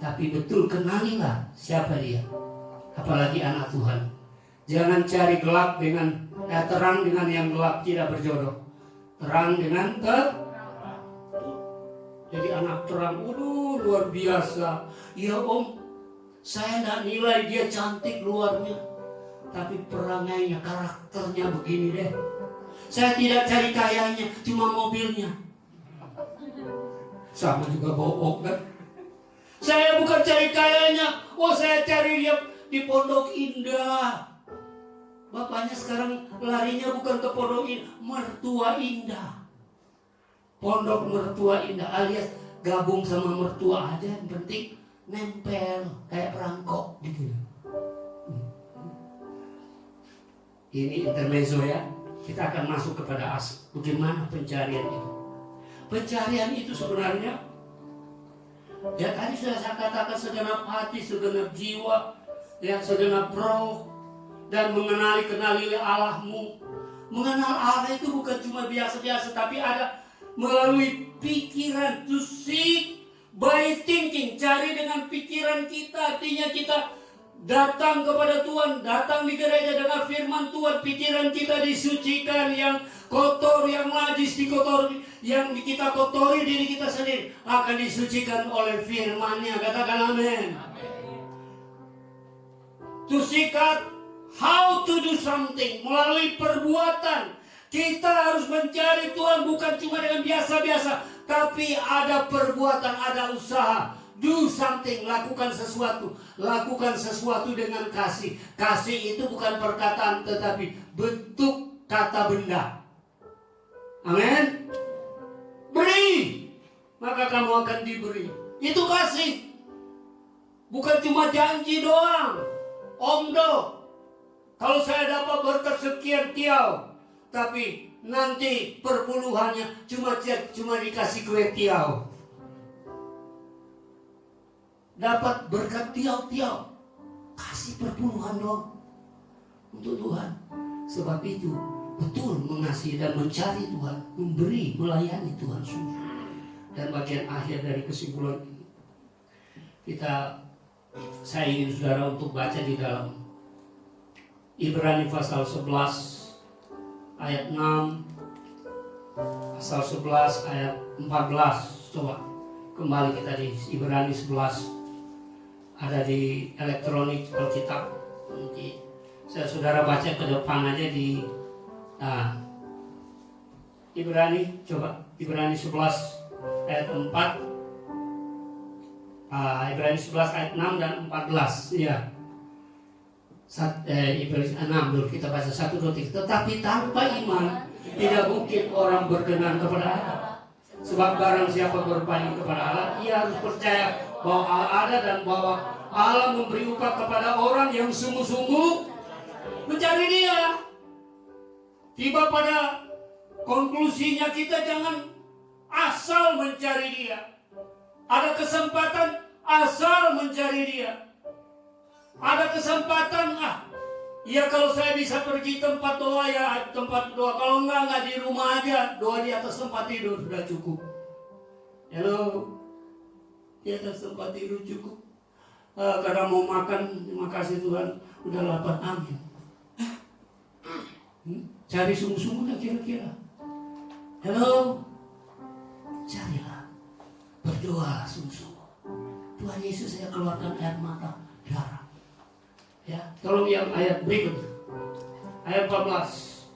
Tapi betul kenalilah siapa dia. Apalagi anak Tuhan. Jangan cari gelap dengan terang dengan yang gelap, tidak berjodoh. Terang dengan jadi anak terang, luar biasa. Ya om, saya tidak nilai dia cantik luarnya, tapi perangainya, karakternya begini deh. Saya tidak cari kayanya, cuma mobilnya. Sama juga bohong kan? Saya bukan cari kayanya, saya cari dia di Pondok Indah. Bapaknya sekarang larinya bukan ke Pondok Indah, Mertua Indah. Pondok Mertua Indah alias gabung sama mertua aja, yang penting nempel kayak perangkok gitu. Ini intermezzo ya. Kita akan masuk kepada bagaimana pencarian itu. Pencarian itu sebenarnya, ya tadi sudah saya katakan segenap hati, segenap jiwa, ya segenap roh. Dan kenalilah Allahmu. Mengenal Allah itu bukan cuma biasa-biasa, tapi ada melalui pikiran. To seek by thinking. Cari dengan pikiran kita. Artinya kita datang kepada Tuhan, datang di gereja dengan firman Tuhan. Pikiran kita disucikan, yang kotor, yang najis dikotori, yang kita kotori diri kita sendiri akan disucikan oleh firman-Nya. Katakan amin. To seek how to do something, melalui perbuatan. Kita harus mencari Tuhan bukan cuma dengan biasa-biasa, tapi ada perbuatan, ada usaha. Do something, lakukan sesuatu. Lakukan sesuatu dengan kasih. Kasih itu bukan perkataan, tetapi bentuk kata benda. Amin. Beri. kamu akan diberi. Itu kasih. Bukan cuma janji doang. Omdo. Kalau saya dapat berkat sekian tiau, tapi nanti perpuluhannya cuma dikasih kue tiau. Dapat berkat tiau-tiau, kasih perpuluhan dong untuk Tuhan. Sebab itu betul mengasihi dan mencari Tuhan, memberi, melayani Tuhan sungguh. Dan bagian akhir dari kesimpulan ini, saya ingin saudara untuk baca di dalam Ibrani pasal 11 ayat 6, pasal 11 ayat 14. Coba kembali kita di Ibrani 11. Ada di elektronik Alkitab. Nanti saya saudara baca ke depan aja di Ibrani, coba Ibrani 11 ayat 4. Ibrani 11 ayat 6 dan 14. Ya. Ibrani 6 dulu kita baca 1 2 3. Tetapi tanpa iman tidak mungkin orang berkenan kepada Allah. Sebab barang siapa berpaling kepada Allah, ia harus percaya bahwa Allah ada dan bahwa Allah memberi upah kepada orang yang sungguh-sungguh mencari Dia. Tiba pada konklusinya, kita jangan asal mencari Dia. Ada kesempatan asal mencari Dia. Ada kesempatan, ya kalau saya bisa pergi tempat doa, ya tempat doa. Kalau enggak di rumah aja, doa di atas tempat tidur sudah cukup. Halo, di atas tempat tidur cukup. Karena mau makan, terima kasih Tuhan, udah lapar, amin. Cari sungguh-sungguh kira-kira. Halo, carilah, berdoa sungguh-sungguh. Tuhan Yesus, saya keluarkan air mata, darah. Ya, tolong yang ayat berikut, ayat 14.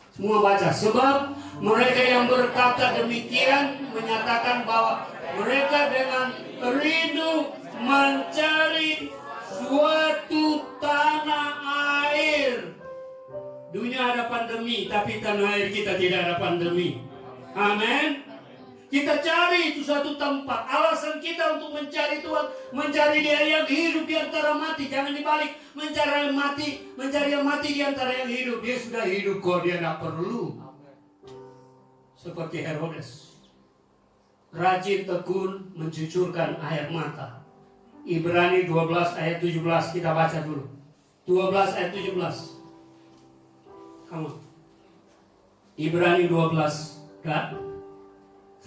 Semua baca. Sebab mereka yang berkata demikian menyatakan bahwa mereka dengan rindu mencari suatu tanah air. Dunia ada pandemi, tapi tanah air kita tidak ada pandemi. Amin. Kita cari itu satu tempat. Alasan kita untuk mencari Tuhan, mencari Dia yang hidup di antara mati. Jangan dibalik, mencari yang mati di antara yang hidup. Dia sudah hidup kok, dia tidak perlu. Seperti Herodes, rajin tekun mencucurkan air mata. Ibrani 12 ayat 17 kita baca dulu. 12 ayat 17. Kamu Ibrani 12 enggak?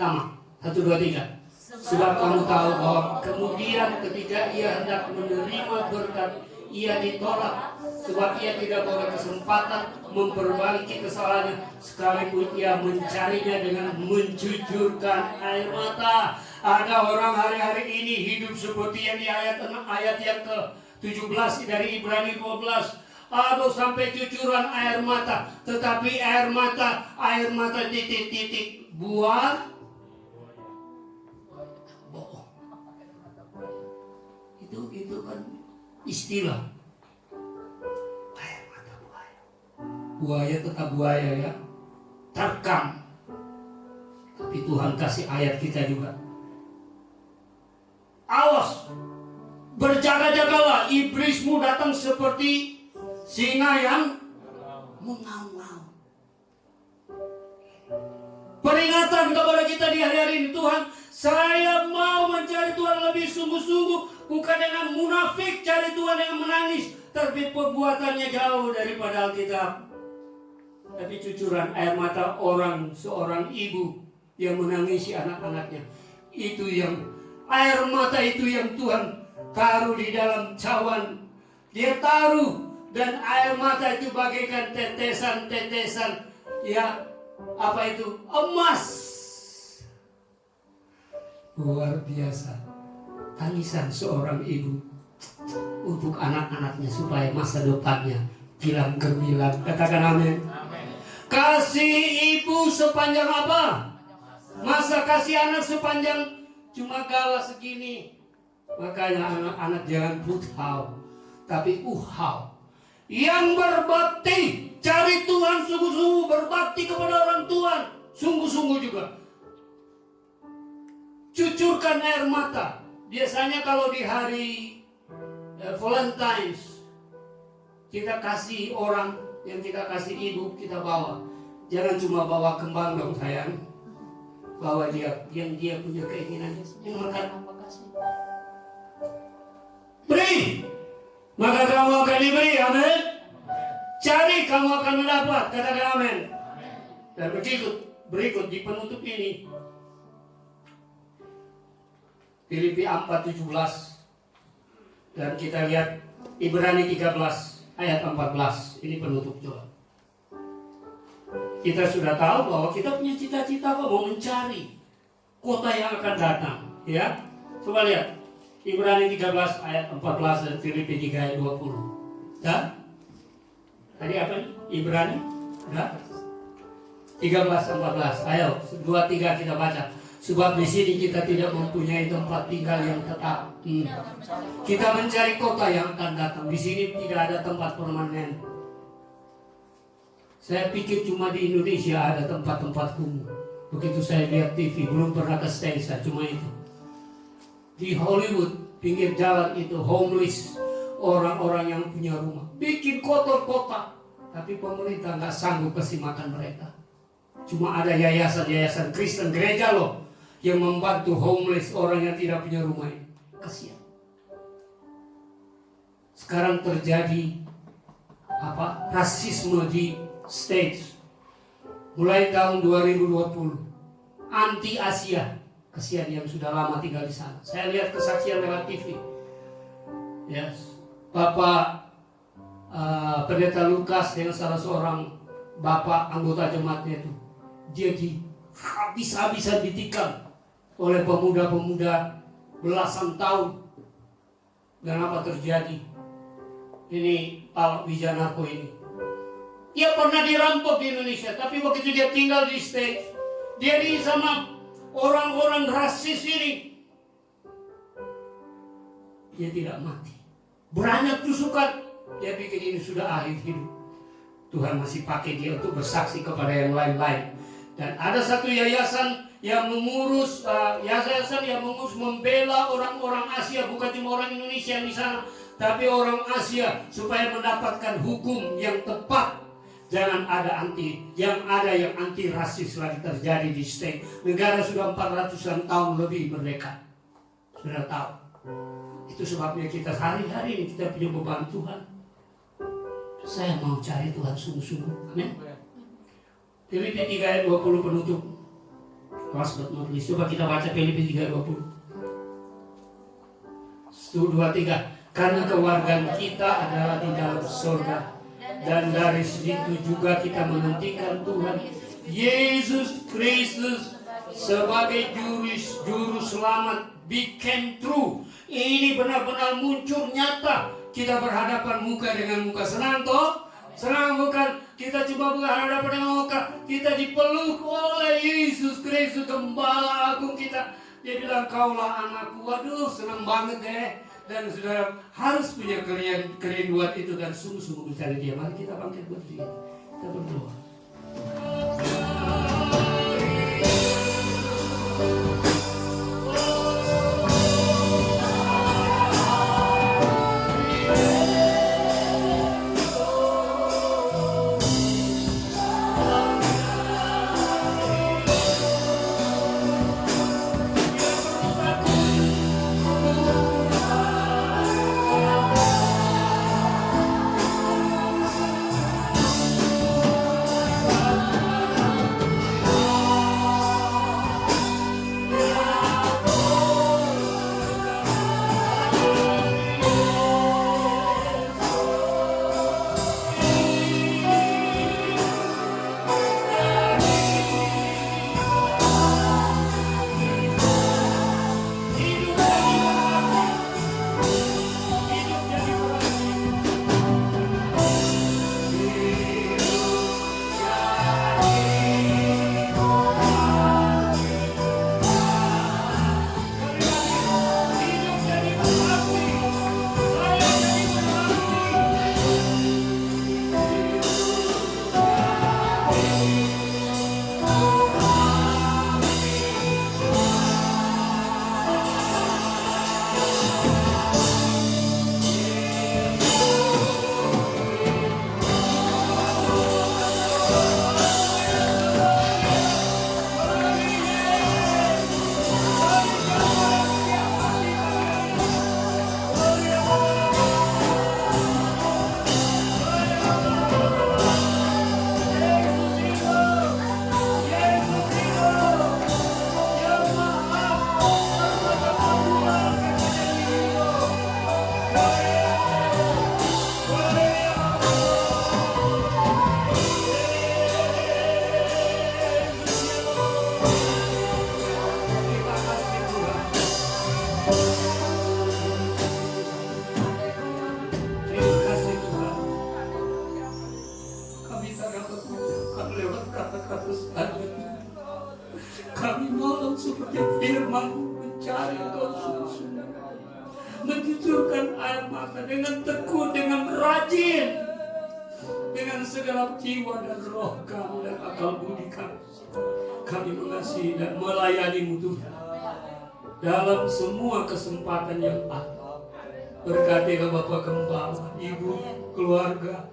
Sama, 1, 2, 3. Sebab kamu tahu bahwa kemudian ketika ia hendak menerima berkat, ia ditolak. Sebab ia tidak boleh kesempatan memperbaiki kesalahannya, sekalipun ia mencarinya dengan mencucurkan air mata. Ada orang hari-hari ini hidup seperti yang di ayat yang ke-17 dari Ibrani 12. Aduh, sampai cucuran air mata. Tetapi air mata titik-titik buah. Itu kan istilah. Air mata buaya. Buaya tetap buaya ya. Terkam. Tapi Tuhan kasih ayat kita juga. Awas. Berjaga-jagalah, iblismu datang seperti singa yang mengaum-ngaum. Peringatan kepada kita di hari-hari ini, Tuhan, saya mau mencari Tuhan lebih sungguh-sungguh. Bukan dengan munafik cari Tuhan dengan menangis, tapi perbuatannya jauh daripada Alkitab. Tapi cucuran air mata seorang ibu yang menangisi anak-anaknya. Itu yang air mata itu yang Tuhan taruh di dalam cawan. Dia taruh, dan air mata itu bagaikan tetesan-tetesan, ya apa itu? Emas. Luar biasa. Tangisan seorang ibu untuk anak-anaknya supaya masa depannya kilang gemilang. Katakan amin. Kasih ibu sepanjang apa? Masa kasih anak sepanjang cuma gala segini. Makanya anak-anak jangan puthau, tapi uhau. Yang berbakti, cari Tuhan sungguh-sungguh, berbakti kepada orang Tuhan sungguh-sungguh juga. cucurkan air mata. Biasanya kalau di hari Valentine's, kita kasih orang yang kita kasih ibu, kita bawa. Jangan cuma bawa kembang dong sayang. Bawa dia yang dia punya keinginan. Yang makan. Beri, maka kamu akan diberi. Amin. Cari, kamu akan mendapat. Katakan amin. Dan berikut di penutup ini, Filipi 4:17, dan kita lihat Ibrani 13 ayat 14. Ini penutup juga. Kita sudah tahu bahwa kita punya cita-cita kok, mau mencari kota yang akan datang, ya. Coba lihat Ibrani 13 ayat 14 dan Filipi 3 ayat 20. Dan tadi apa nih? Ibrani, udah? 13-14. Ayo, 2-3 kita baca. Sebab di sini kita tidak mempunyai tempat tinggal yang tetap. Kita mencari kota yang akan datang. Di sini tidak ada tempat permanen. Saya pikir cuma di Indonesia ada tempat-tempat kumuh. Begitu saya lihat TV, belum pernah ke States, cuma itu. Di Hollywood, pinggir jalan itu homeless, orang-orang yang punya rumah. Bikin kotor kota, tapi pemerintah nggak sanggup kasih makan mereka. Cuma ada yayasan-yayasan Kristen gereja loh yang membantu homeless, orang yang tidak punya rumah ini. Kasihan. Sekarang terjadi rasisme di States. Mulai tahun 2020, anti Asia. Kasihan yang sudah lama tinggal di sana. Saya lihat kesaksian lewat TV. Yes. Bapak Pendeta Lukas dengan salah seorang bapak anggota jemaatnya itu, dia habis-habisan ditikam oleh pemuda-pemuda belasan tahun. Dan apa terjadi? Ini Pak Wijanarko ini, dia pernah dirampok di Indonesia, tapi begitu dia tinggal di States, dia sama orang-orang rasis ini, dia tidak mati. Banyak tusukan, dia pikir ini sudah akhir hidup. Tuhan masih pakai dia untuk bersaksi kepada yang lain-lain. Dan ada satu yayasan yang mengurus, membela orang-orang Asia, bukan cuma orang Indonesia yang di sana, tapi orang Asia, supaya mendapatkan hukum yang tepat. Jangan ada yang anti rasis lagi terjadi di state. Negara sudah 400-an tahun lebih merdeka. Sudah tahu. Itu sebabnya kita hari-hari ini kita punya beban Tuhan. Saya mau cari Tuhan sungguh-sungguh. Amin. Filipi 3 ayat 20 penutup. Last but not least. Coba kita baca Filipi 3 ayat 20. 1, 2, 3. Karena kewargaan kita adalah di dalam surga. Dan dari situ juga kita menantikan Tuhan Yesus Kristus sebagai juru selamat, became true. Ini benar-benar muncul nyata. Kita berhadapan muka dengan muka. Senang toh? Senang bukan? Kita cuma berhadapan dengan muka. Kita dipeluk oleh Yesus Kristus, Gembala Agung kita. Dia bilang, kaulah anakku. Waduh, senang banget deh. Dan saudara harus punya kerinduan itu dan sungguh-sungguh mencari dia. Mari kita bangkit berdiri. Kita berdoa. ucapkan lewat kata-kata saya. Kami mohon seperti firman mencari Engkau sungguh-sungguh, mencucurkan air mata dengan tekun, dengan rajin, dengan segenap jiwa dan roh kami dan akal budi kami. Kami mengasihi dan melayani-Mu Tuhan dalam semua kesempatan yang ada. Berkatilah Bapak Gembala, Ibu, keluarga,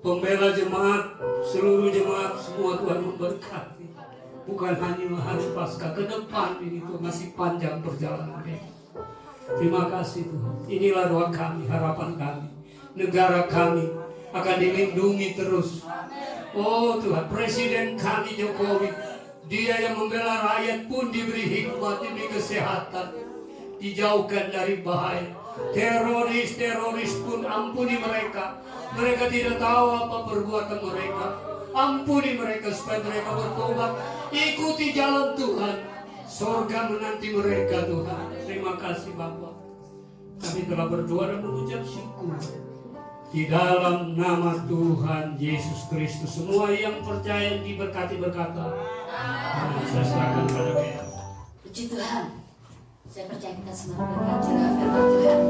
pembela jemaat, seluruh jemaat, semua Tuhan memberkati. Bukan hanya hari Paskah, ke depan ini Tuhan masih panjang perjalanan ini. Terima kasih Tuhan. Inilah doa kami, harapan kami. Negara kami akan dilindungi terus. Oh Tuhan, Presiden kami Jokowi, dia yang membela rakyat pun diberi hikmat, diberi kesehatan, dijauhkan dari bahaya. Teroris pun ampuni mereka. Mereka tidak tahu apa perbuatan mereka. Ampuni mereka supaya mereka bertobat. Ikuti jalan Tuhan. Surga menanti mereka Tuhan. Terima kasih Bapa. Kami telah berdoa dan mengucap syukur di dalam nama Tuhan Yesus Kristus. Semua yang percaya diberkati berkata amin. Saya serahkan pada Bea. Puji Tuhan. Saya percaya kita semua berkati dengan firman Tuhan.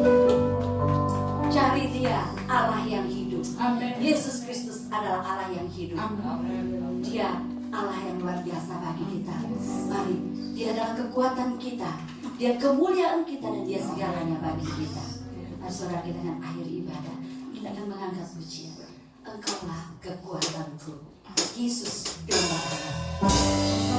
Cari Dia, Allah yang hidup. Amin. Yesus Kristus adalah Allah yang hidup. Amin. Dia Allah yang luar biasa bagi kita. Mari, Dia adalah kekuatan kita, Dia kemuliaan kita, dan Dia segalanya bagi kita. Mari saudara, kita dengan akhir ibadah kita akan mengangkat pujian. Engkaulah kekuatanku, Yesus domba Allah.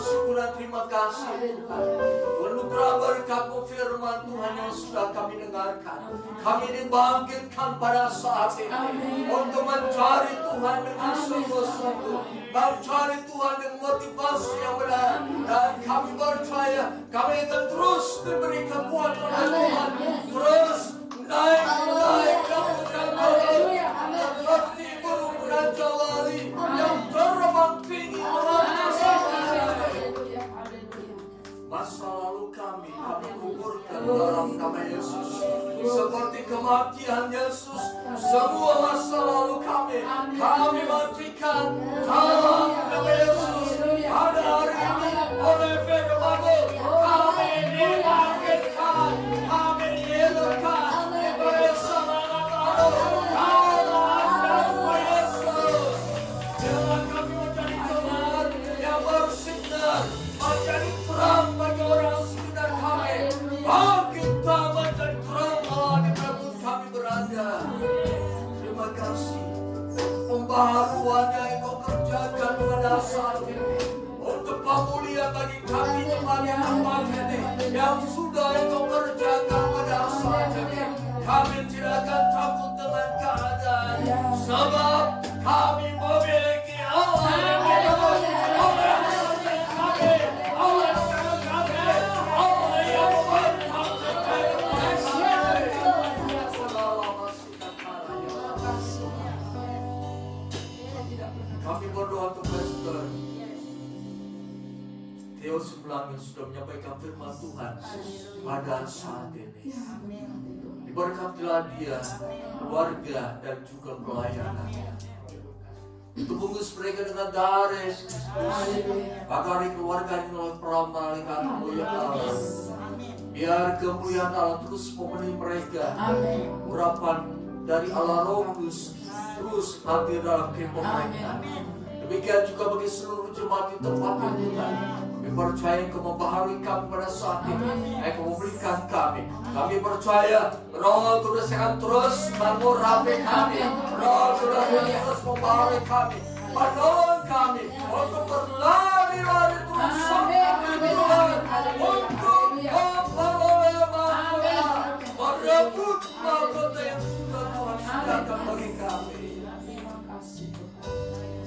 bersyukur dan terima kasih Tuhan. Anugerah berkat-Mu firman Tuhan yang sudah kami dengarkan. Kami dibangkitkan pada saat ini untuk mencari Tuhan dengan sungguh-sungguh, mencari Tuhan dengan motivasi yang benar. Dan kami percaya kami akan terus diberi kekuatan oleh Tuhan, terus naik seperti burung Raja Wali yang terbang tinggi masa lalu kami kuburkan dalam nama Yesus. Seperti kematian Yesus, semua masa lalu kami matikan dalam nama Yesus. Pada hari ini oleh firman-Mu kami dibangkitkan, kami dihidupkan bersama nama Yesus. Biarlah kami menjadi teman yang bersinar, menjadi terang bagi orang sekitar kami. Kita menjadi terang Allah di mana kami berada. Terima kasih pembaharuan yang Kau kerjakan pada saat ini, untuk pemulihan bagi kami di tempat ini yang sudah Kau kerjakan pada saat ini. Kami tidak akan takut dengan keadaan, sebab kami memiliki Allah yang hidup. Kami berdoa untuk Pastor Theo Simbolangit sudah menyampaikan firman Tuhan pada saat ini. Diberkatilah dia, keluarga, dan juga pelayanannya. Tebus mereka dengan darah Yesus Kristus. Agar keluarga ini oleh permalaikat kemuliaan Allah. Biar kemuliaan Allah terus memenuhi mereka. Urapan dari Allah Roh Kudus terus hadir dalam kehidupan mereka. Demikian juga bagi seluruh jemaat di tempat ini Tuhan. Kami percaya Engkau membaharui kami pada saat ini. Engkau memberikan kami. Kami percaya Roh Kudus akan terus mengurapi kami. Roh Kudus terus membaharui kami, menolong kami untuk berlari-lari terus sampai Tuhan, untuk memperoleh mahkota, merebut mahkota yang sudah Tuhan sediakan bagi kami.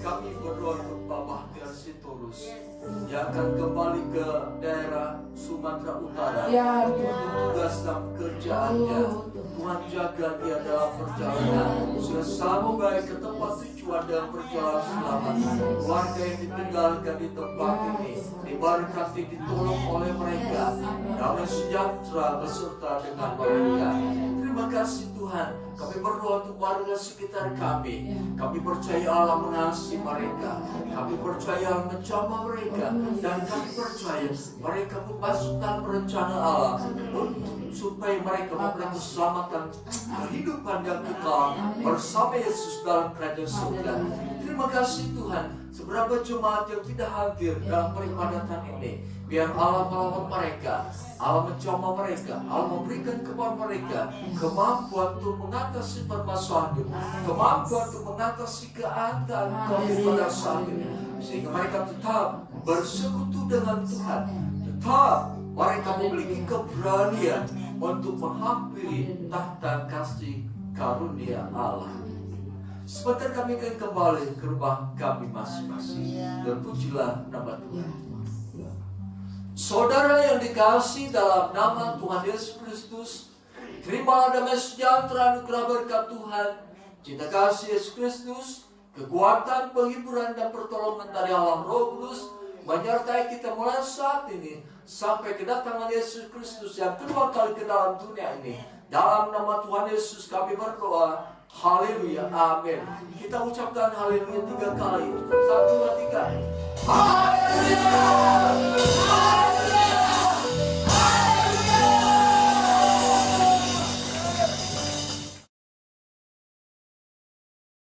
Kami berdoa untuk Bapak Bahtiar Sitorus yang akan kembali ke daerah Sumatera Utara untuk tugas dan pekerjaannya. Tuhan jaga dia dalam perjalanan sehingga selalu baik ke tempat tujuan dan perjalanan selamat. Keluarga yang ditinggalkan di tempat ini diberkati, ditolong oleh mereka, damai sejahtera beserta dengan mereka. Terima kasih Tuhan. Kami berdoa untuk warga sekitar kami. Kami percaya Allah mengasihi mereka. Kami percaya Allah menjamah mereka. Dan kami percaya mereka masuk dalam rencana Allah supaya mereka memperoleh keselamatan, kehidupan yang kekal bersama Yesus dalam kerajaan surga. Terima kasih Tuhan. Seberapa jemaat yang tidak hadir dalam peribadatan ini, biar Allah menolong mereka, Allah menjamah mereka, Allah memberikan kepada mereka kemampuan untuk mengatasi permasalahan hidup, kemampuan untuk mengatasi keadaan COVID pada saat ini, sehingga mereka tetap bersekutu dengan Tuhan, tetap mereka memiliki keberanian untuk menghampiri tahta kasih karunia Allah. Sebentar kami akan kembali ke rumah kami masing-masing. Terpujilah nama Tuhan. Saudara yang dikasihi dalam nama Tuhan Yesus Kristus, terimalah damai sejahtera anugerah berkat Tuhan, cinta kasih Yesus Kristus, kekuatan, penghiburan, dan pertolongan dari Allah Roh Kudus menyertai kita mulai saat ini sampai kedatangan Yesus Kristus yang kedua kali ke dalam dunia ini. Dalam nama Tuhan Yesus kami berdoa. Haleluya, amin. Kita ucapkan haleluya 3 kali. 1, 2, 3.